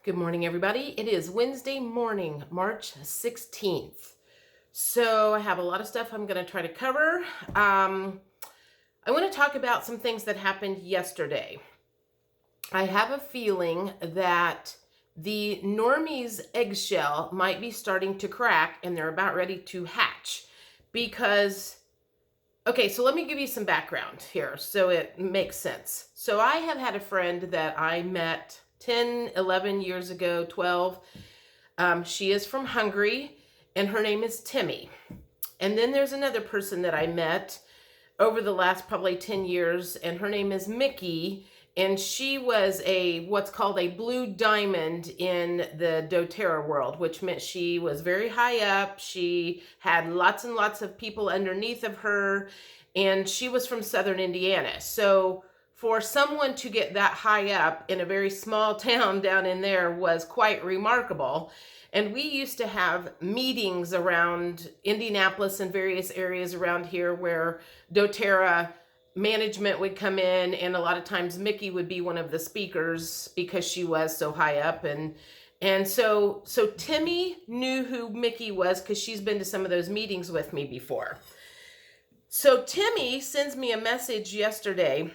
Good morning, everybody. It is Wednesday morning, March 16th. So I have a lot of stuff I'm going to try to cover. I want to talk about some things that happened yesterday. I have a feeling that the Normies eggshell might be starting to crack and they're about ready to hatch because, okay, so let me give you some background here so it makes sense. So I have had a friend that I met 10, 11 years ago, 12. She is from Hungary and her name is Timmy. And then there's another person that I met over the last probably 10 years and her name is Mickey. And she was what's called a blue diamond in the doTERRA world, which meant she was very high up. She had lots and lots of people underneath of her, and she was from Southern Indiana. So for someone to get that high up in a very small town down in there was quite remarkable. And we used to have meetings around Indianapolis and various areas around here where doTERRA management would come in, and a lot of times Mickey would be one of the speakers because she was so high up. And so Timmy knew who Mickey was because she's been to some of those meetings with me before. So Timmy sends me a message yesterday,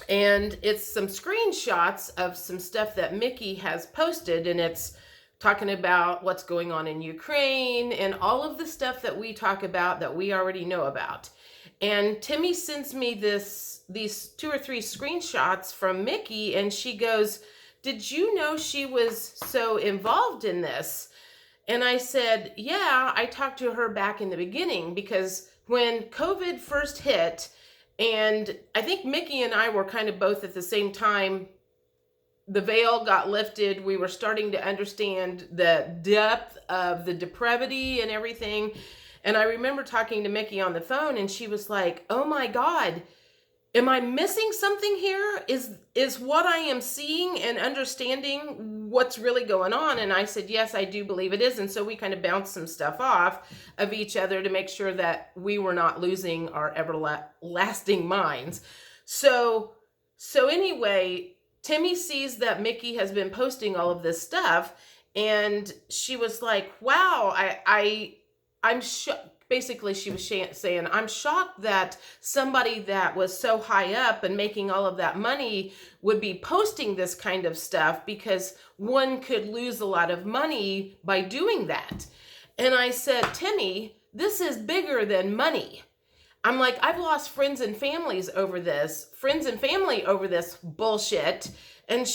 and it's some screenshots of some stuff that Mickey has posted, and it's talking about what's going on in Ukraine and all of the stuff that we talk about that we already know about. And Timmy sends me these 2 or 3 screenshots from Mickey, and she goes, "Did you know she was so involved in this?" And I said, "Yeah, I talked to her back in the beginning because when COVID first hit, and I think Mickey and I were kind of both at the same time, the veil got lifted. We were starting to understand the depth of the depravity and everything. And I remember talking to Mickey on the phone, and she was like, "Oh my God, am I missing something here? Is what I am seeing and understanding what's really going on?" And I said, "Yes, I do believe it is." And so we kind of bounced some stuff off of each other to make sure that we were not losing our everlasting minds. So anyway, Timmy sees that Mickey has been posting all of this stuff, and she was like, "Wow, I'm shocked." Basically, she was saying, "I'm shocked that somebody that was so high up and making all of that money would be posting this kind of stuff because one could lose a lot of money by doing that." And I said, "Timmy, this is bigger than money." I'm like, "I've lost friends and family over this bullshit." And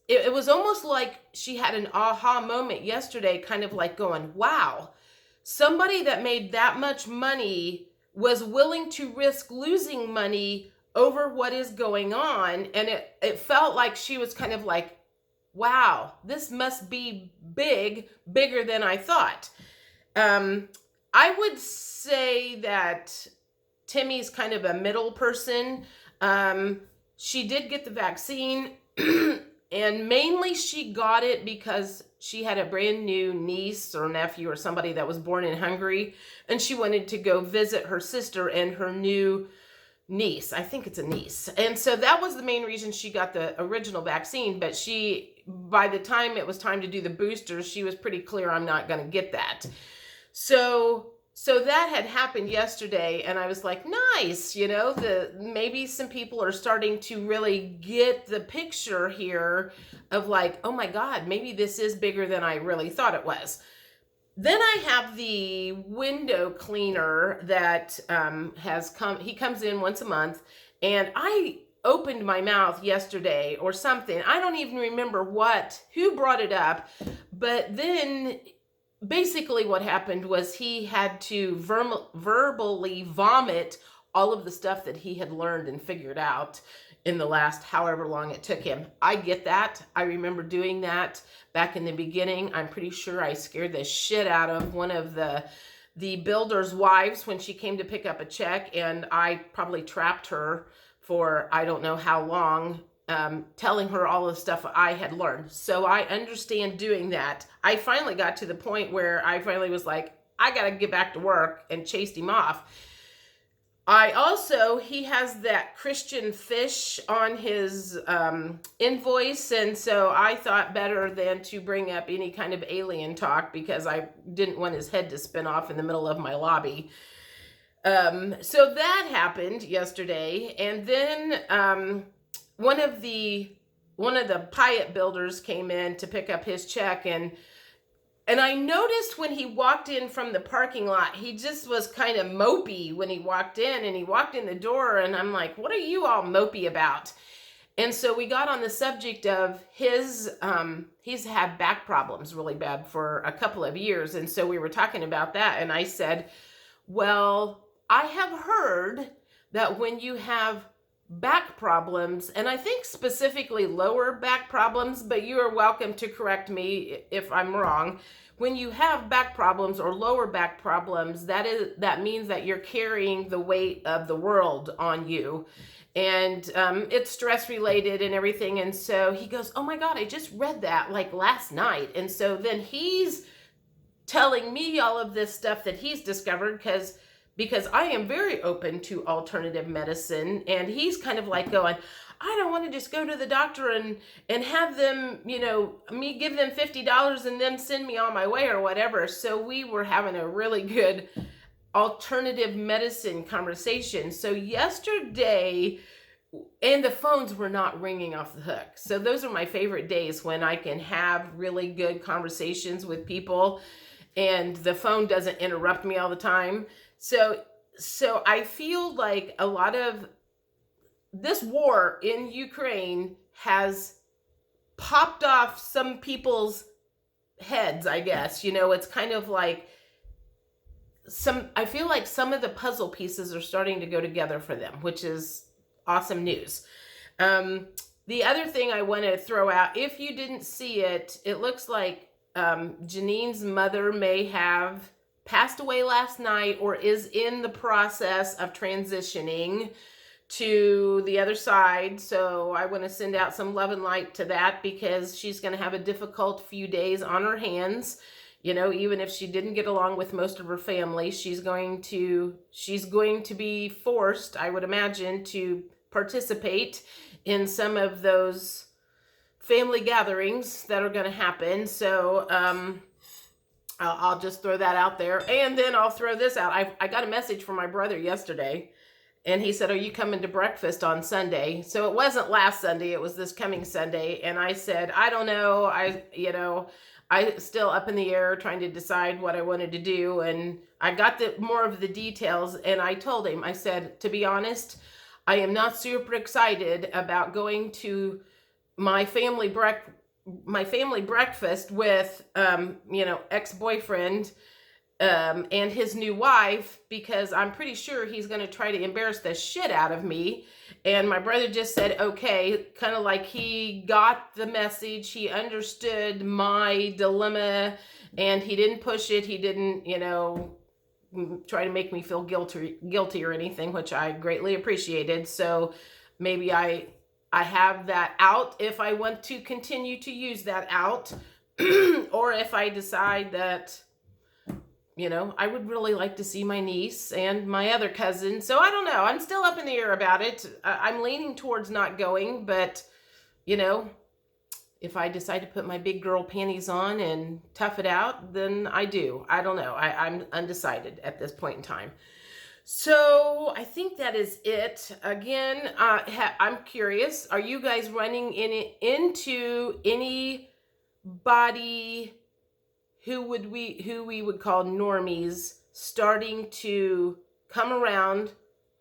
it was almost like she had an aha moment yesterday, kind of like going, wow, somebody that made that much money was willing to risk losing money over what is going on. And it felt like she was kind of like, wow, this must be bigger than I thought. I would say that Timmy's kind of a middle person. She did get the vaccine, and mainly she got it because she had a brand new niece or nephew or somebody that was born in Hungary, and she wanted to go visit her sister and her new niece. I think it's a niece. And so that was the main reason she got the original vaccine. But by the time it was time to do the boosters, she was pretty clear, "I'm not going to get that." So that had happened yesterday, and I was like, nice, maybe some people are starting to really get the picture here of like, oh my God, maybe this is bigger than I really thought it was. Then I have the window cleaner that has come. He comes in once a month, and I opened my mouth yesterday or something. I don't even remember who brought it up, but then basically what happened was he had to verbally vomit all of the stuff that he had learned and figured out in the last however long it took him. I get that. I remember doing that back in the beginning. I'm pretty sure I scared the shit out of one of the builder's wives when she came to pick up a check, and I probably trapped her for I don't know how long, telling her all the stuff I had learned. So I understand doing that. I finally got to the point where I finally was like, I got to get back to work, and chased him off. he has that Christian fish on his invoice. And so I thought better than to bring up any kind of alien talk because I didn't want his head to spin off in the middle of my lobby. So that happened yesterday. And then one of the Pyatt builders came in to pick up his check, and I noticed when he walked in from the parking lot, he just was kind of mopey when he walked in, and he walked in the door, and I'm like, what are you all mopey about? And so we got on the subject of he's had back problems really bad for a couple of years. And so we were talking about that. And I said, well, I have heard that when you have back problems, and I think specifically lower back problems, but you are welcome to correct me if I'm wrong. When you have back problems or lower back problems, that means that you're carrying the weight of the world on you, and it's stress related and everything. And so he goes, oh my God, I just read that like last night. And so then he's telling me all of this stuff that he's discovered because I am very open to alternative medicine, and he's kind of like going, I don't want to just go to the doctor and have them, me give them $50 and them send me on my way or whatever. So we were having a really good alternative medicine conversation. So yesterday, and the phones were not ringing off the hook. So those are my favorite days, when I can have really good conversations with people and the phone doesn't interrupt me all the time. So I feel like a lot of this war in Ukraine has popped off some people's heads, I guess. It's kind of like I feel like some of the puzzle pieces are starting to go together for them, which is awesome news. The other thing I want to throw out, if you didn't see it, it looks like Janine's mother may have passed away last night or is in the process of transitioning to the other side. So I want to send out some love and light to that, because she's going to have a difficult few days on her hands. Even if she didn't get along with most of her family, she's going to be forced, I would imagine, to participate in some of those family gatherings that are going to happen. So I'll just throw that out there. And then I'll throw this out. I got a message from my brother yesterday, and he said, are you coming to breakfast on Sunday? So it wasn't last Sunday, it was this coming Sunday. And I said, I don't know. I still up in the air trying to decide what I wanted to do. And I got more of the details, and I told him, I said, to be honest, I am not super excited about going to my family breakfast with, ex-boyfriend and his new wife, because I'm pretty sure he's going to try to embarrass the shit out of me. And my brother just said, okay, kind of like he got the message. He understood my dilemma, and he didn't push it. He didn't, try to make me feel guilty or anything, which I greatly appreciated. So maybe I have that out if I want to continue to use that out, or if I decide that, I would really like to see my niece and my other cousin. So I don't know. I'm still up in the air about it. I'm leaning towards not going, but, if I decide to put my big girl panties on and tough it out, then I do. I don't know. I'm undecided at this point in time. So I think that is it. Again, I'm curious, are you guys running into anybody who we would call normies starting to come around,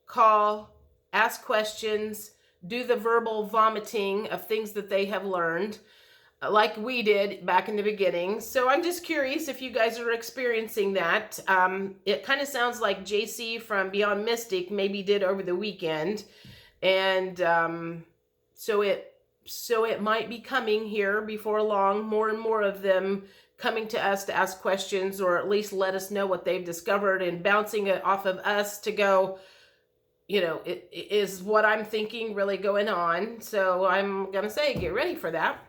call, ask questions, do the verbal vomiting of things that they have learned, like we did back in the beginning? So I'm just curious if you guys are experiencing that. It kind of sounds like JC from Beyond Mystic maybe did over the weekend. And so it might be coming here before long, more and more of them coming to us to ask questions, or at least let us know what they've discovered, and bouncing it off of us to go, is what I'm thinking really going on? So I'm going to say, get ready for that.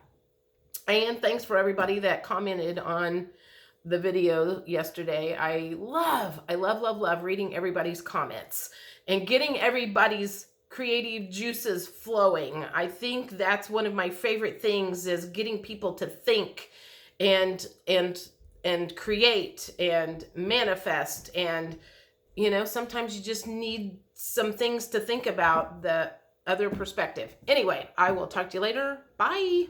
And thanks for everybody that commented on the video yesterday. I love reading everybody's comments and getting everybody's creative juices flowing. I think that's one of my favorite things, is getting people to think and create and manifest. And sometimes you just need some things to think about, the other perspective. Anyway, I will talk to you later. Bye.